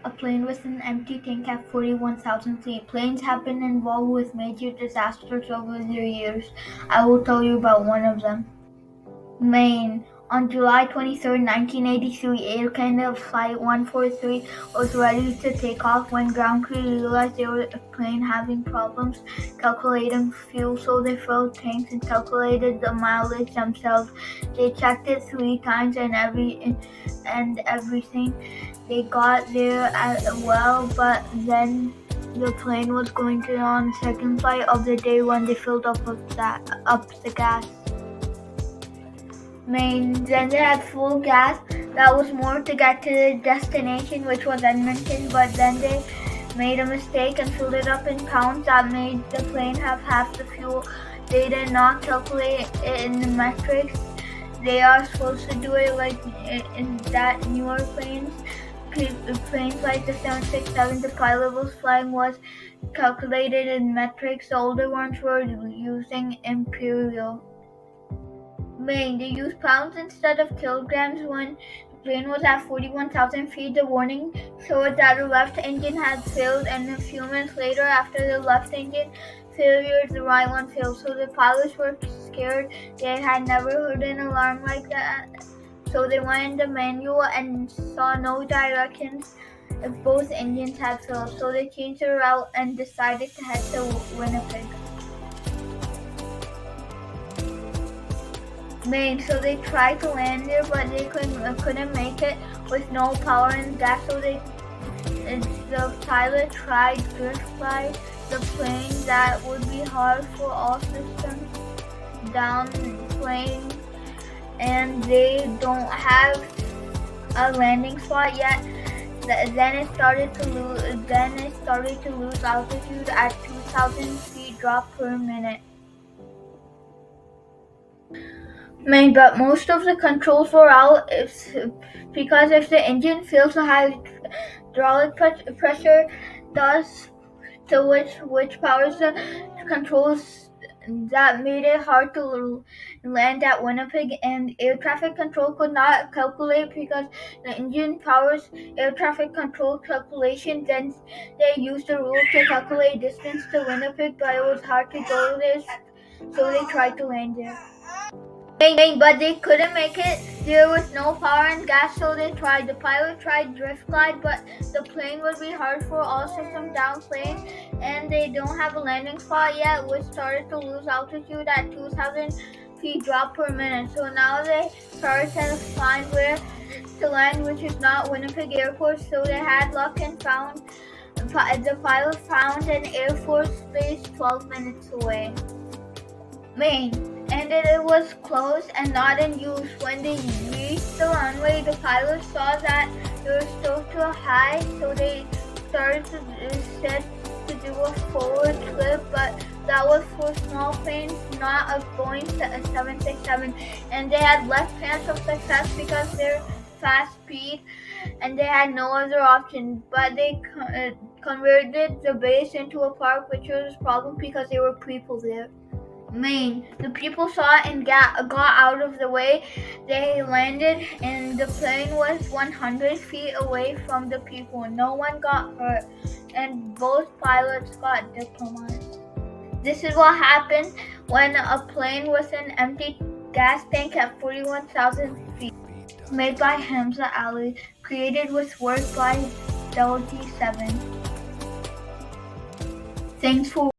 A plane with an empty tank at 41,000 feet. Planes have been involved with major disasters over the years. I will tell you about one of them. Maine. On July 23, 1983, Air Canada Flight 143 was ready to take off when ground crew realized they were a plane having problems calculating fuel, so they filled tanks and calculated the mileage themselves. They checked it 3 times and everything. They got there well, but then the plane was going to on second flight of the day when they filled up the gas. Maine. Then they had full gas. That was more to get to their destination, which was Edmonton, but then they made a mistake and filled it up in pounds. That made the plane have half the fuel. They did not calculate it in the metrics. They are supposed to do it like in that newer planes. Planes like the 767, the pilot was flying was calculated in metrics. The older ones were using imperial. Maine. They used pounds instead of kilograms when the plane was at 41,000 feet. The warning showed that the left engine had failed, and a few minutes later, after the left engine failure, the right one failed. So the pilots were scared. They had never heard an alarm like that. So they went in the manual and saw no directions if both engines had failed. So they changed their route and decided to head to Winnipeg. Maine. So they tried to land there, but they couldn't make it with no power and gas. So the pilot tried drift fly the plane. That would be hard for all systems down plane, and they don't have a landing spot yet. Then it started to lose altitude at 2,000 feet drop per minute. Maine, but most of the controls were out because if the engine feels the hydraulic pressure does, to which powers the controls, that made it hard to land at Winnipeg, and air traffic control could not calculate because the engine powers air traffic control calculation. Then they used the rule to calculate distance to Winnipeg, but it was hard to go there, so they tried to land there. But they couldn't make it. There was no power and gas, so they tried. The pilot tried drift glide, but the plane would be hard for all systems down plane, and they don't have a landing spot yet, which started to lose altitude at 2,000 feet drop per minute. So now they started to find where to land, which is not Winnipeg Airport. So they had luck and the pilot found an Air Force base 12 minutes away. Maine. And it was closed and not in use. When they reached the runway, the pilots saw that they were still too high, so they started to do a forward flip, but that was for small planes, not a Boeing 767, and they had less chance of success because they're fast speed, and they had no other option. But they converted the base into a park, which was a problem because there were people there. Maine. The people saw it and got out of the way. They landed, and the plane was 100 feet away from the people. No one got hurt, and both pilots got diplomas. This is what happened when a plane with an empty gas tank at 41,000 feet. Made by Hamza Ali. Created with work by Del G7. Thanks for